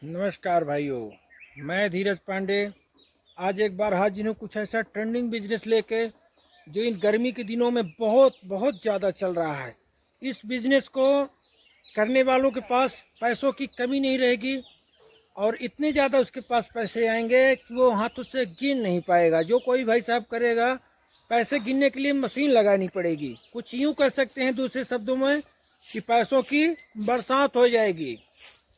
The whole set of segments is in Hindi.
नमस्कार भाइयों, मैं धीरज पांडे आज एक बार हाजिर हूँ कुछ ऐसा ट्रेंडिंग बिजनेस लेके जो इन गर्मी के दिनों में बहुत बहुत ज़्यादा चल रहा है। इस बिजनेस को करने वालों के पास पैसों की कमी नहीं रहेगी और इतने ज़्यादा उसके पास पैसे आएंगे कि वो हाथों से गिन नहीं पाएगा। जो कोई भाई साहब करेगा, पैसे गिनने के लिए मशीन लगानी पड़ेगी। कुछ यूँ कह सकते हैं दूसरे शब्दों में कि पैसों की बरसात हो जाएगी,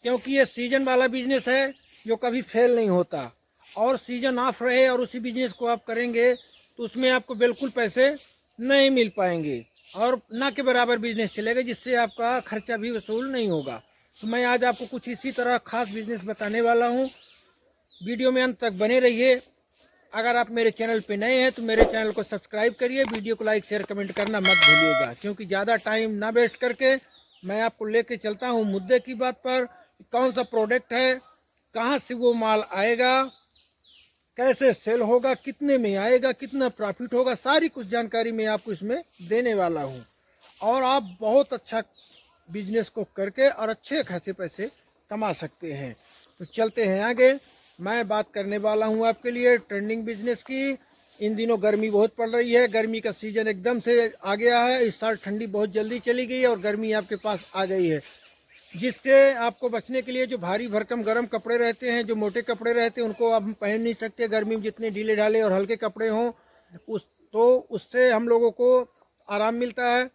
क्योंकि ये सीजन वाला बिजनेस है जो कभी फेल नहीं होता। और सीजन ऑफ रहे और उसी बिजनेस को आप करेंगे तो उसमें आपको बिल्कुल पैसे नहीं मिल पाएंगे और ना के बराबर बिजनेस चलेगा, जिससे आपका खर्चा भी वसूल नहीं होगा। तो मैं आज आपको कुछ इसी तरह खास बिजनेस बताने वाला हूँ। वीडियो में अंत तक बने रहिए। अगर आप मेरे चैनल पे नए हैं तो मेरे चैनल को सब्सक्राइब करिए, वीडियो को लाइक शेयर कमेंट करना मत भूलिएगा, क्योंकि ज़्यादा टाइम ना वेस्ट करके मैं आपको लेके चलता हूँ मुद्दे की बात पर। कौन सा प्रोडक्ट है, कहाँ से वो माल आएगा, कैसे सेल होगा, कितने में आएगा, कितना प्रॉफिट होगा, सारी कुछ जानकारी मैं आपको इसमें देने वाला हूँ। और आप बहुत अच्छा बिजनेस को करके और अच्छे खासे पैसे कमा सकते हैं। तो चलते हैं आगे। मैं बात करने वाला हूँ आपके लिए ट्रेंडिंग बिजनेस की। इन दिनों गर्मी बहुत पड़ रही है, गर्मी का सीजन एकदम से आ गया है। इस साल ठंडी बहुत जल्दी चली गई है और गर्मी आपके पास आ गई है, जिससे आपको बचने के लिए जो भारी भरकम गर्म कपड़े रहते हैं, जो मोटे कपड़े रहते हैं, उनको आप पहन नहीं सकते। गर्मी में जितने ढीले ढाले और हल्के कपड़े हों उससे हम लोगों को आराम मिलता है।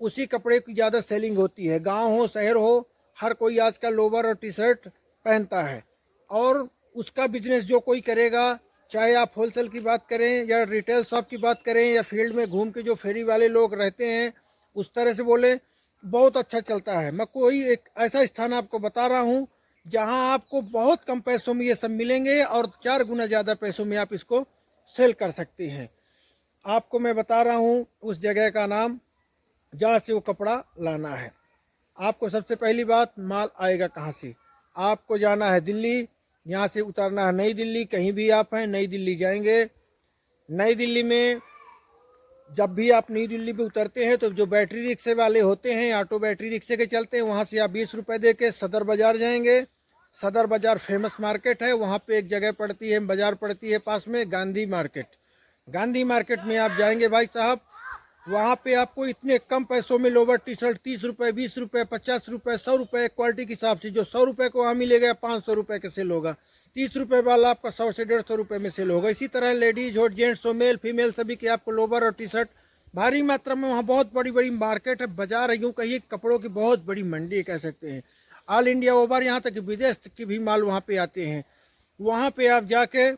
उसी कपड़े की ज़्यादा सेलिंग होती है। गांव हो शहर हो, हर कोई आजकल लोवर और टी शर्ट पहनता है। और उसका बिजनेस जो कोई करेगा, चाहे आप होलसेल की बात करें या रिटेल शॉप की बात करें या फील्ड में घूम के जो फेरी वाले लोग रहते हैं उस तरह से बोले, बहुत अच्छा चलता है। मैं कोई एक ऐसा स्थान आपको बता रहा हूँ जहाँ आपको बहुत कम पैसों में ये सब मिलेंगे और 4 गुना ज़्यादा पैसों में आप इसको सेल कर सकते हैं। आपको मैं बता रहा हूँ उस जगह का नाम जहाँ से वो कपड़ा लाना है। आपको सबसे पहली बात, माल आएगा कहाँ से। आपको जाना है दिल्ली, यहाँ से उतरना है नई दिल्ली। कहीं भी आप हैं, नई दिल्ली जाएंगे। नई दिल्ली में जब भी आप नई दिल्ली पे उतरते हैं तो जो बैटरी रिक्शे वाले होते हैं, ऑटो बैटरी रिक्शे के चलते हैं, वहाँ से आप 20 रुपये दे के सदर बाज़ार जाएंगे। सदर बाज़ार फेमस मार्केट है। वहाँ पे एक जगह पड़ती है, बाज़ार पड़ती है पास में, गांधी मार्केट। गांधी मार्केट में आप जाएंगे भाई साहब, वहाँ पे आपको इतने कम पैसों में लोवर टी शर्ट 30 रुपये, 20 रुपये, 50 रुपये, 100 रुपये क्वालिटी के हिसाब से। जो 100 रुपये को वहाँ मिलेगा 500 रुपये के सेल होगा। 30 रुपये वाला आपका 100 से 150 रुपये में सेल होगा। इसी तरह लेडीज हो, जेंट्स हो, मेल फीमेल सभी के आपको लोवर और टी शर्ट भारी मात्रा में। वहाँ बहुत बड़ी बड़ी मार्केट है, बाजार है, यूँ कहिए कपड़ों की बहुत बड़ी मंडी कह सकते हैं। ऑल इंडिया ओवर, यहाँ तक विदेश के भी माल वहाँ पे आते हैं। वहाँ पे आप जाके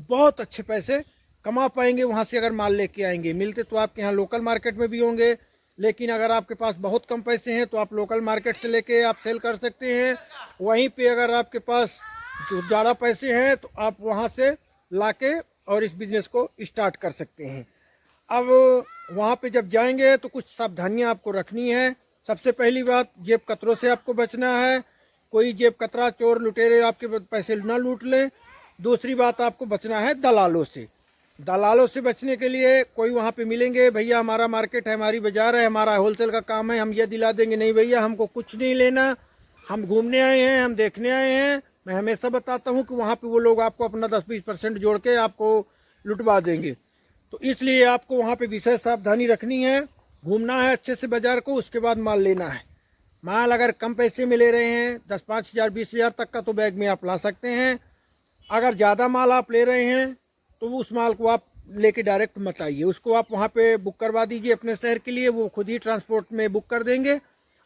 बहुत अच्छे पैसे कमा पाएंगे वहाँ से अगर माल लेके आएंगे। मिलते तो आपके यहाँ लोकल मार्केट में भी होंगे, लेकिन अगर आपके पास बहुत कम पैसे हैं तो आप लोकल मार्केट से लेके आप सेल कर सकते हैं। वहीं पे अगर आपके पास जो ज़्यादा पैसे हैं तो आप वहाँ से लाके और इस बिज़नेस को स्टार्ट कर सकते हैं। अब वहाँ पे जब जाएंगे तो कुछ सावधानियाँ आपको रखनी है। सबसे पहली बात, जेब कतरों से आपको बचना है। कोई जेब कतरा चोर लुटेरे आपके पैसे ना लूट लें। दूसरी बात, आपको बचना है दलालों से। दलालों से बचने के लिए कोई वहाँ पे मिलेंगे, भैया हमारा मार्केट है, हमारी बाजार है, हमारा होलसेल का काम है, हम ये दिला देंगे। नहीं भैया, हमको कुछ नहीं लेना, हम घूमने आए हैं, हम देखने आए हैं। मैं हमेशा बताता हूँ कि वहाँ पे वो लोग आपको अपना 10-20% जोड़ के आपको लुटवा देंगे। तो इसलिए आपको वहाँ पे विशेष सावधानी रखनी है। घूमना है अच्छे से बाजार को, उसके बाद माल लेना है। माल अगर कम पैसे में ले रहे हैं, 10-5 हज़ार 20 हज़ार तक का, तो बैग में आप ला सकते हैं। अगर ज़्यादा माल आप ले रहे हैं तो उस माल को आप लेके डायरेक्ट मत आइए, उसको आप वहाँ पे बुक करवा दीजिए अपने शहर के लिए। वो खुद ही ट्रांसपोर्ट में बुक कर देंगे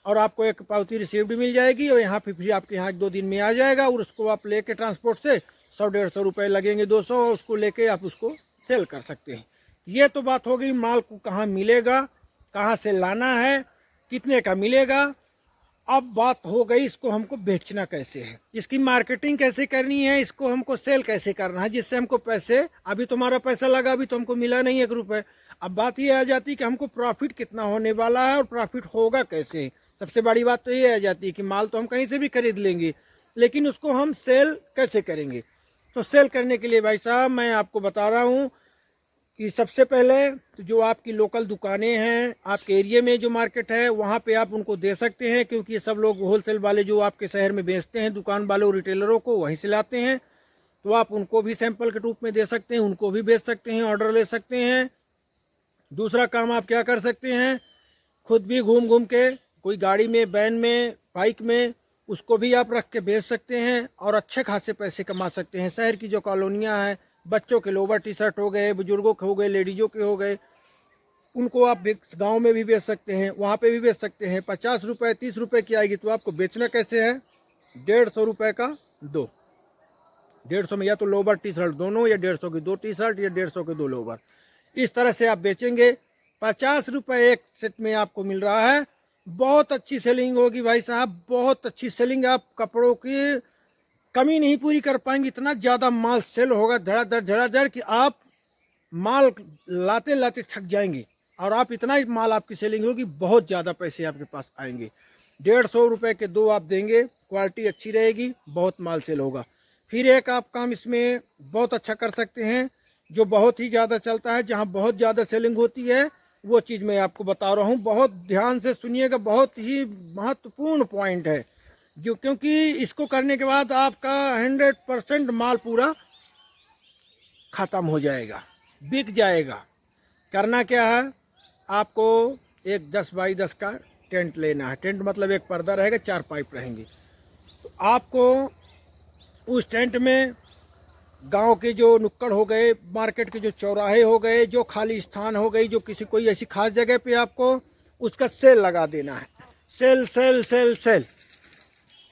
और आपको एक पावती रिसीव्ड मिल जाएगी और यहाँ पे फिर आपके यहाँ 1-2 दिन में आ जाएगा। और उसको आप लेके ट्रांसपोर्ट से 100-150 रुपये लगेंगे, 200, उसको लेके आप उसको सेल कर सकते हैं। ये तो बात हो गई माल को कहाँ मिलेगा, कहाँ से लाना है, कितने का मिलेगा। अब बात हो गई इसको हमको बेचना कैसे है, इसकी मार्केटिंग कैसे करनी है, इसको हमको सेल कैसे करना है जिससे हमको पैसे, अभी तुम्हारा पैसा लगा, अभी तो हमको मिला नहीं 1 रुपये। अब बात ये आ जाती है कि हमको प्रॉफिट कितना होने वाला है और प्रॉफिट होगा कैसे। सबसे बड़ी बात तो ये आ जाती है कि माल तो हम कहीं से भी खरीद लेंगे, लेकिन उसको हम सेल कैसे करेंगे। तो सेल करने के लिए भाई साहब मैं आपको बता रहा हूँ, कि सबसे पहले तो जो आपकी लोकल दुकानें हैं, आपके एरिया में जो मार्केट है वहाँ पे आप उनको दे सकते हैं, क्योंकि ये सब लोग होलसेल वाले जो आपके शहर में बेचते हैं, दुकान वालों रिटेलरों को वहीं से लाते हैं, तो आप उनको भी सैंपल के रूप में दे सकते हैं, उनको भी बेच सकते हैं, ऑर्डर ले सकते हैं। दूसरा काम आप क्या कर सकते हैं, खुद भी घूम घूम के कोई गाड़ी में, वैन में, बाइक में, उसको भी आप रख के बेच सकते हैं और अच्छे खासे पैसे कमा सकते हैं। शहर की जो कॉलोनियाँ हैं, बच्चों के लोवर टी शर्ट हो गए, बुजुर्गों के हो गए, लेडीज़ों के हो गए, उनको आप गांव में भी बेच सकते हैं, वहाँ पे भी बेच सकते हैं। 50 रुपये 30 रुपये की आएगी, तो आपको बेचना कैसे है, 150 रुपये का दो, 150 में या तो लोवर टी शर्ट दोनों, या 150 की दो टी शर्ट, या 150 के दो लोवर, इस तरह से आप बेचेंगे। 50 रुपये एक सेट में आपको मिल रहा है। बहुत अच्छी सेलिंग होगी भाई साहब, बहुत अच्छी सेलिंग। आप कपड़ों की कमी नहीं पूरी कर पाएंगे, इतना ज़्यादा माल सेल होगा धड़ाधड़ कि आप माल लाते लाते थक जाएंगे। और आप इतना ही माल आपकी सेलिंग होगी, बहुत ज़्यादा पैसे आपके पास आएंगे। 150 रुपये के दो आप देंगे, क्वालिटी अच्छी रहेगी, बहुत माल सेल होगा। फिर एक आप काम इसमें बहुत अच्छा कर सकते हैं, जो बहुत ही ज़्यादा चलता है, जहाँ बहुत ज़्यादा सेलिंग होती है, वो चीज़ मैं आपको बता रहा हूँ। बहुत ध्यान से सुनिएगा, बहुत ही महत्वपूर्ण पॉइंट है जो, क्योंकि इसको करने के बाद आपका 100% माल पूरा ख़त्म हो जाएगा, बिक जाएगा। करना क्या है, आपको एक 10 बाई 10 का टेंट लेना है। टेंट मतलब एक पर्दा रहेगा, 4 पाइप रहेंगे। तो आपको उस टेंट में गांव के जो नुक्कड़ हो गए, मार्केट के जो चौराहे हो गए, जो खाली स्थान हो गई, जो किसी कोई ऐसी खास जगह पे आपको उसका सेल लगा देना है। सेल सेल सेल सेल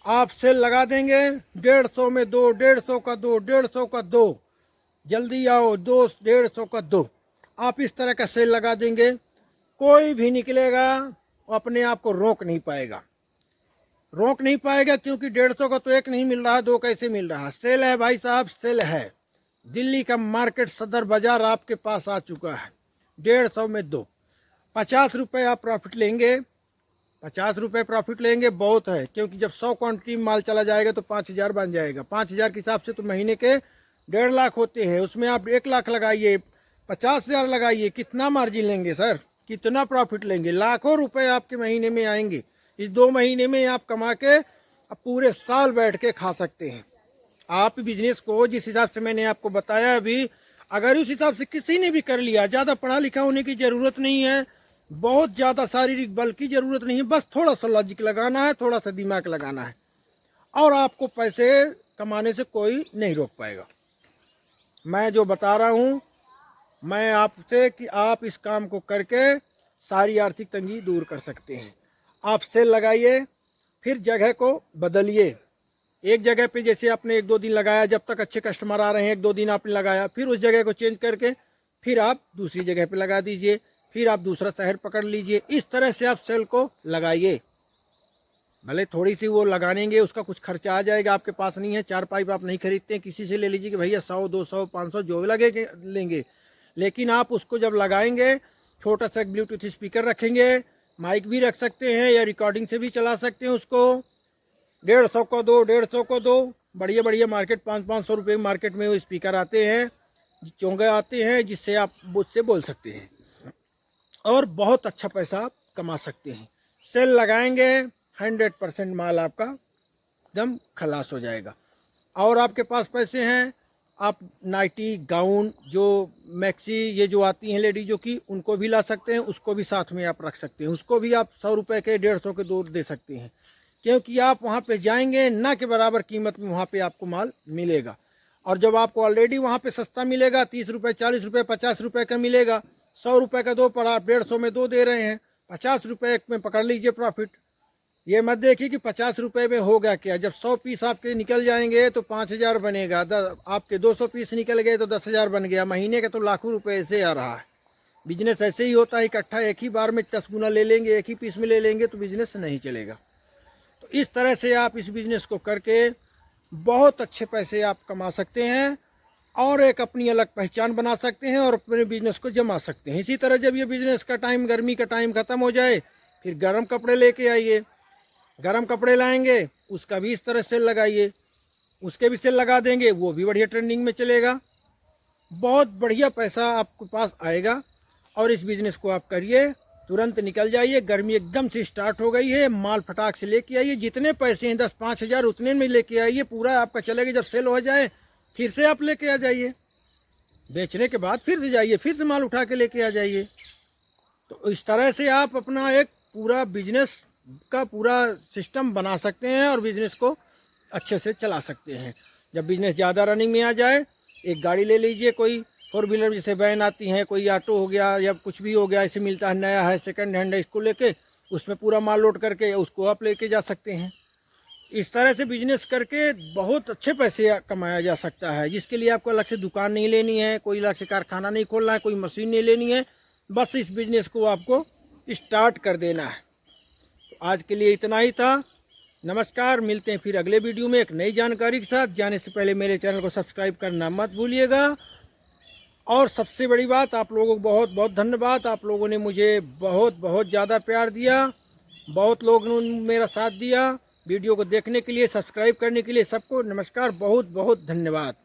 आप सेल लगा देंगे। 150 में दो, 150 का दो, 150 का दो, जल्दी आओ, दो 150 का दो। आप इस तरह का सेल लगा देंगे, कोई भी निकलेगा वो अपने आप को रोक नहीं पाएगा, रोक नहीं पाएगा, क्योंकि 150 का तो एक नहीं मिल रहा, दो कैसे मिल रहा। सेल है भाई साहब, सेल है। दिल्ली का मार्केट सदर बाजार आपके पास आ चुका है। 150 में दो, 50 रुपये आप प्रॉफिट लेंगे। 50 रुपये प्रॉफिट लेंगे बहुत है, क्योंकि जब 100 क्वान्टिटी माल चला जाएगा तो 5000 बन जाएगा। 5000 के हिसाब से तो महीने के 1.5 लाख होते हैं, उसमें आप 1 लाख लगाइए, 50,000 लगाइए, कितना मार्जिन लेंगे सर, कितना प्रॉफिट लेंगे। लाखों रुपए आपके महीने में आएंगे। इस 2 महीने में आप कमा के अब पूरे साल बैठ के खा सकते हैं। आप बिजनेस को जिस हिसाब से मैंने आपको बताया अभी, अगर उस हिसाब से किसी ने भी कर लिया, ज़्यादा पढ़ा लिखा होने की ज़रूरत नहीं है, बहुत ज़्यादा शारीरिक बल की ज़रूरत नहीं है, बस थोड़ा सा लॉजिक लगाना है, थोड़ा सा दिमाग लगाना है, और आपको पैसे कमाने से कोई नहीं रोक पाएगा। मैं जो बता रहा हूँ मैं आपसे, कि आप इस काम को करके सारी आर्थिक तंगी दूर कर सकते हैं। आप सेल लगाइए, फिर जगह को बदलिए। एक जगह पे जैसे आपने 1-2 दिन लगाया, जब तक अच्छे कस्टमर आ रहे हैं, 1-2 दिन आपने लगाया, फिर उस जगह को चेंज करके फिर आप दूसरी जगह पे लगा दीजिए, फिर आप दूसरा शहर पकड़ लीजिए। इस तरह से आप सेल को लगाइए। भले थोड़ी सी वो लगानेंगे, उसका कुछ खर्चा आ जाएगा, आपके पास नहीं है, 4 पाइप आप नहीं खरीदते हैं, किसी से ले लीजिए कि भैया 100, 200, 500 जो भी लगे लेंगे, लेकिन आप उसको जब लगाएंगे, छोटा सा ब्लूटूथ स्पीकर रखेंगे, माइक भी रख सकते हैं, या रिकॉर्डिंग से भी चला सकते हैं उसको। 150 को दो, 150 को दो, बढ़िया बढ़िया मार्केट 500-500 रुपये मार्केट में वो स्पीकर आते हैं, चोंगे आते हैं, जिससे आप मुझसे बोल सकते हैं और बहुत अच्छा पैसा आप कमा सकते हैं। सेल लगाएंगे, 100% माल आपका एकदम खलास हो जाएगा। और आपके पास पैसे हैं, आप नाइटी, गाउन, जो मैक्सी ये जो आती हैं लेडीजों की, उनको भी ला सकते हैं, उसको भी साथ में आप रख सकते हैं, उसको भी आप 100 रुपये के, 150 के दो दे सकते हैं, क्योंकि आप वहाँ पे जाएंगे ना के बराबर कीमत में वहाँ पे आपको माल मिलेगा। और जब आपको ऑलरेडी वहाँ पे सस्ता मिलेगा, 30 रुपये, 40 रुपये, 50 रुपये का मिलेगा, 100 रुपये का दो पड़ा, आप 150 में दो दे रहे हैं, 50 रुपये एक में पकड़ लीजिए प्रॉफिट। ये मत देखिए कि 50 रुपये में होगा क्या, जब 100 पीस आपके निकल जाएंगे तो 5000 बनेगा, आपके 200 पीस निकल गए तो 10,000 बन गया, महीने का तो लाखों रुपए ऐसे आ रहा है। बिजनेस ऐसे ही होता है, इकट्ठा एक ही बार में 10 गुना ले लेंगे, एक ही पीस में ले लेंगे तो बिजनेस नहीं चलेगा। तो इस तरह से आप इस बिज़नेस को करके बहुत अच्छे पैसे आप कमा सकते हैं और एक अपनी अलग पहचान बना सकते हैं और अपने बिजनेस को जमा सकते हैं। इसी तरह जब ये बिजनेस का टाइम, गर्मी का टाइम ख़त्म हो जाए, फिर गर्म कपड़े लेके आइए। गर्म कपड़े लाएंगे, उसका भी इस तरह सेल लगाइए, उसके भी सेल लगा देंगे, वो भी बढ़िया ट्रेंडिंग में चलेगा। बहुत बढ़िया पैसा आपके पास आएगा। और इस बिज़नेस को आप करिए, तुरंत निकल जाइए। गर्मी एकदम से स्टार्ट हो गई है, माल फटाक से लेके आइए, जितने पैसे हैं 10-5 हज़ार उतने में लेके आइए, पूरा आपका चलेगा। जब सेल हो जाए फिर से आप लेके आ जाइए, बेचने के बाद फिर से जाइए, फिर से माल उठा के लेके आ जाइए। तो इस तरह से आप अपना एक पूरा बिजनेस का पूरा सिस्टम बना सकते हैं और बिजनेस को अच्छे से चला सकते हैं। जब बिजनेस ज़्यादा रनिंग में आ जाए, एक गाड़ी ले लीजिए, कोई 4 व्हीलर जैसे वैन आती हैं, कोई ऑटो हो गया या कुछ भी हो गया, ऐसे मिलता है, नया है, सेकंड हैंड है, इसको लेके उसमें पूरा माल लोड करके उसको आप लेके जा सकते हैं। इस तरह से बिजनेस करके बहुत अच्छे पैसे कमाया जा सकता है, जिसके लिए आपको अलग से दुकान नहीं लेनी है, कोई अलग से कारखाना नहीं खोलना है, कोई मशीन नहीं लेनी है, बस इस बिजनेस को आपको स्टार्ट कर देना है। तो आज के लिए इतना ही था। नमस्कार, मिलते हैं फिर अगले वीडियो में एक नई जानकारी के साथ। जाने से पहले मेरे चैनल को सब्सक्राइब करना मत भूलिएगा। और सबसे बड़ी बात, आप लोगों को बहुत बहुत धन्यवाद। आप लोगों ने मुझे बहुत बहुत ज़्यादा प्यार दिया, बहुत लोगों ने मेरा साथ दिया। वीडियो को देखने के लिए, सब्सक्राइब करने के लिए सबको नमस्कार, बहुत बहुत धन्यवाद।